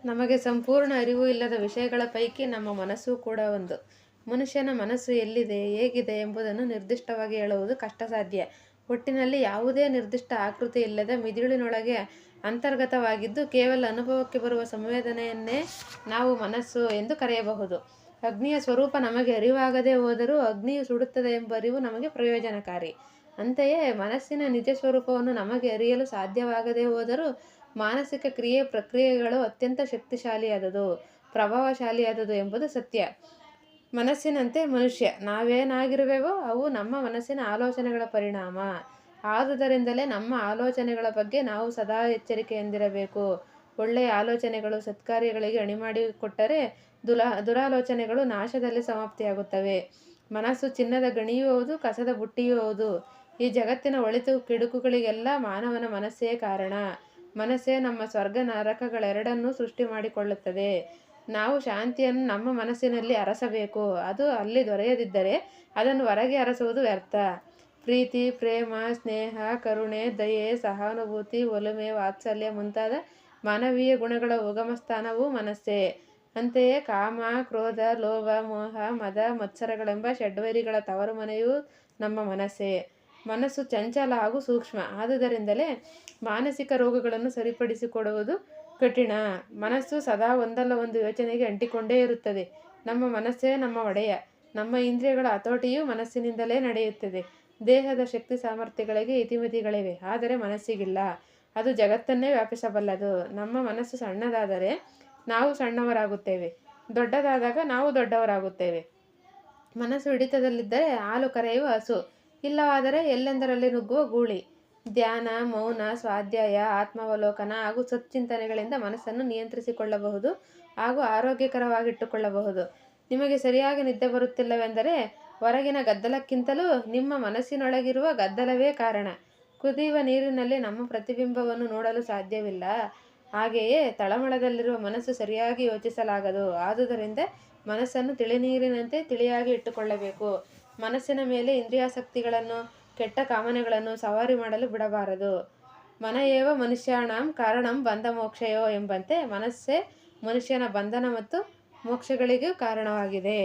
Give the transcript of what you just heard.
ನಮಗೆ ಸಂಪೂರ್ಣ ಅರಿವು ಇಲ್ಲದ ವಿಷಯಗಳ ಪೈಕಿ ನಮ್ಮ ಮನಸ್ಸು ಕೂಡ ಒಂದು. ಮನುಷ್ಯನ ಮನಸ್ಸು ಎಲ್ಲಿದೆ, ಹೇಗಿದೆ ಎಂಬುದನ್ನು ನಿರ್ದಿಷ್ಟವಾಗಿ ಹೇಳುವುದು ಕಷ್ಟಸಾಧ್ಯ. ಒಟ್ಟಿನಲ್ಲಿ ಯಾವುದೇ ನಿರ್ದಿಷ್ಟ ಆಕೃತಿ ಇಲ್ಲದ ಮಿದುಳಿನೊಳಗೆ ಅಂತರ್ಗತವಾಗಿದ್ದು ಕೇವಲ ಅನುಭವಕ್ಕೆ ಬರುವ ಸಂವೇದನೆಯನ್ನೇ ನಾವು ಮನಸ್ಸು ಎಂದು ಕರೆಯಬಹುದು. ಅಗ್ನಿಯ ಸ್ವರೂಪ ನಮಗೆ ಅರಿವಾಗದೇ ಹೋದರೂ ಅಗ್ನಿಯು ಸುಡುತ್ತದೆ ಎಂಬ ಅರಿವು ನಮಗೆ ಪ್ರಯೋಜನಕಾರಿ. ಅಂತೆಯೇ ಮನಸ್ಸಿನ ನಿಜ ಸ್ವರೂಪವನ್ನು ನಮಗೆ ಅರಿಯಲು ಸಾಧ್ಯವಾಗದೇ ಹೋದರೂ ಮಾನಸಿಕ ಪ್ರಕ್ರಿಯೆಗಳು ಅತ್ಯಂತ ಶಕ್ತಿಶಾಲಿಯಾದುದು, ಪ್ರಭಾವಶಾಲಿಯಾದುದು ಎಂಬುದು ಸತ್ಯ. ಮನಸ್ಸಿನಂತೆ ಮನುಷ್ಯ. ನಾವೇನಾಗಿರುವೆವೋ ಅವು ನಮ್ಮ ಮನಸ್ಸಿನ ಆಲೋಚನೆಗಳ ಪರಿಣಾಮ. ಆದುದರಿಂದಲೇ ನಮ್ಮ ಆಲೋಚನೆಗಳ ಬಗ್ಗೆ ನಾವು ಸದಾ ಎಚ್ಚರಿಕೆಯಿಂದಿರಬೇಕು. ಒಳ್ಳೆಯ ಆಲೋಚನೆಗಳು ಸತ್ಕಾರ್ಯಗಳಿಗೆ ಅಣಿಮಾಡಿಕೊಟ್ಟರೆ ದುರಾಲೋಚನೆಗಳು ನಾಶದಲ್ಲಿ ಸಮಾಪ್ತಿಯಾಗುತ್ತವೆ. ಮನಸ್ಸು ಚಿನ್ನದ ಗಣಿಯೂ ಹೌದು, ಕಸದ ಬುಟ್ಟಿಯೂ ಹೌದು. ಈ ಜಗತ್ತಿನ ಒಳಿತು ಕೆಡುಕುಗಳಿಗೆಲ್ಲ ಮಾನವನ ಮನಸ್ಸೇ ಕಾರಣ. ಮನಸ್ಸೇ ನಮ್ಮ ಸ್ವರ್ಗ ನರಕಗಳೆರಡನ್ನೂ ಸೃಷ್ಟಿ ಮಾಡಿಕೊಳ್ಳುತ್ತದೆ. ನಾವು ಶಾಂತಿಯನ್ನು ನಮ್ಮ ಮನಸ್ಸಿನಲ್ಲಿ ಅರಸಬೇಕು. ಅದು ಅಲ್ಲಿ ದೊರೆಯದಿದ್ದರೆ ಅದನ್ನು ಹೊರಗೆ ಅರಸುವುದು ವ್ಯರ್ಥ. ಪ್ರೀತಿ, ಪ್ರೇಮ, ಸ್ನೇಹ, ಕರುಣೆ, ದಯೆ, ಸಹಾನುಭೂತಿ, ಒಲುಮೆ, ವಾತ್ಸಲ್ಯ ಮುಂತಾದ ಮಾನವೀಯ ಗುಣಗಳ ಉಗಮ ಸ್ಥಾನವೂ ಮನಸ್ಸೇ. ಅಂತೆಯೇ ಕಾಮ, ಕ್ರೋಧ, ಲೋಭ, ಮೋಹ, ಮದ, ಮತ್ಸರಗಳೆಂಬ ಷಡ್ವೈರಿಗಳ ತವರು ಮನೆಯೂ ನಮ್ಮ ಮನಸ್ಸೇ. ಮನಸ್ಸು ಚಂಚಲ ಹಾಗೂ ಸೂಕ್ಷ್ಮ. ಆದುದರಿಂದಲೇ ಮಾನಸಿಕ ರೋಗಗಳನ್ನು ಸರಿಪಡಿಸಿಕೊಡುವುದು ಕಠಿಣ. ಮನಸ್ಸು ಸದಾ ಒಂದಲ್ಲ ಒಂದು ಯೋಚನೆಗೆ ಅಂಟಿಕೊಂಡೇ ಇರುತ್ತದೆ. ನಮ್ಮ ಮನಸ್ಸೇ ನಮ್ಮ ಒಡೆಯ. ನಮ್ಮ ಇಂದ್ರಿಯಗಳ ಹತೋಟಿಯೂ ಮನಸ್ಸಿನಿಂದಲೇ ನಡೆಯುತ್ತದೆ. ದೇಹದ ಶಕ್ತಿ ಸಾಮರ್ಥ್ಯಗಳಿಗೆ ಇತಿಮಿತಿಗಳಿವೆ, ಆದರೆ ಮನಸ್ಸಿಗಿಲ್ಲ. ಅದು ಜಗತ್ತನ್ನೇ ವ್ಯಾಪಿಸಬಲ್ಲದು. ನಮ್ಮ ಮನಸ್ಸು ಸಣ್ಣದಾದರೆ ನಾವು ಸಣ್ಣವರಾಗುತ್ತೇವೆ, ದೊಡ್ಡದಾದಾಗ ನಾವು ದೊಡ್ಡವರಾಗುತ್ತೇವೆ. ಮನಸ್ಸು ಹಿಡಿತದಲ್ಲಿದ್ದರೆ ಹಾಲು ಕರೆಯುವ ಹಸು, ಇಲ್ಲವಾದರೆ ಎಲ್ಲೆಂದರಲ್ಲಿ ನುಗ್ಗುವ ಗೂಳಿ. ಧ್ಯಾನ, ಮೌನ, ಸ್ವಾಧ್ಯಾಯ, ಆತ್ಮಾವಲೋಕನ ಹಾಗೂ ಸಚ್ಚಿಂತನೆಗಳಿಂದ ಮನಸ್ಸನ್ನು ನಿಯಂತ್ರಿಸಿಕೊಳ್ಳಬಹುದು ಹಾಗೂ ಆರೋಗ್ಯಕರವಾಗಿಟ್ಟುಕೊಳ್ಳಬಹುದು. ನಿಮಗೆ ಸರಿಯಾಗಿ ನಿದ್ದೆ ಬರುತ್ತಿಲ್ಲವೆಂದರೆ ಹೊರಗಿನ ಗದ್ದಲಕ್ಕಿಂತಲೂ ನಿಮ್ಮ ಮನಸ್ಸಿನೊಳಗಿರುವ ಗದ್ದಲವೇ ಕಾರಣ. ಕುದಿಯುವ ನೀರಿನಲ್ಲಿ ನಮ್ಮ ಪ್ರತಿಬಿಂಬವನ್ನು ನೋಡಲು ಸಾಧ್ಯವಿಲ್ಲ. ಹಾಗೆಯೇ ತಳಮಳದಲ್ಲಿರುವ ಮನಸ್ಸು ಸರಿಯಾಗಿ ಯೋಚಿಸಲಾಗದು. ಆದುದರಿಂದ ಮನಸ್ಸನ್ನು ತಿಳಿನೀರಿನಂತೆ ತಿಳಿಯಾಗಿ ಇಟ್ಟುಕೊಳ್ಳಬೇಕು. ಮನಸ್ಸಿನ ಮೇಲೆ ಇಂದ್ರಿಯಾಸಕ್ತಿಗಳನ್ನು, ಕೆಟ್ಟ ಕಾಮನೆಗಳನ್ನು ಸವಾರಿ ಮಾಡಲು ಬಿಡಬಾರದು. ಮನ ಏವ ಮನುಷ್ಯಾಣಾಂ ಕಾರಣಂ ಬಂಧ ಮೋಕ್ಷಯೋ ಎಂಬಂತೆ ಮನಸ್ಸೇ ಮನುಷ್ಯನ ಬಂಧನ ಮತ್ತು ಮೋಕ್ಷಗಳಿಗೂ ಕಾರಣವಾಗಿದೆ.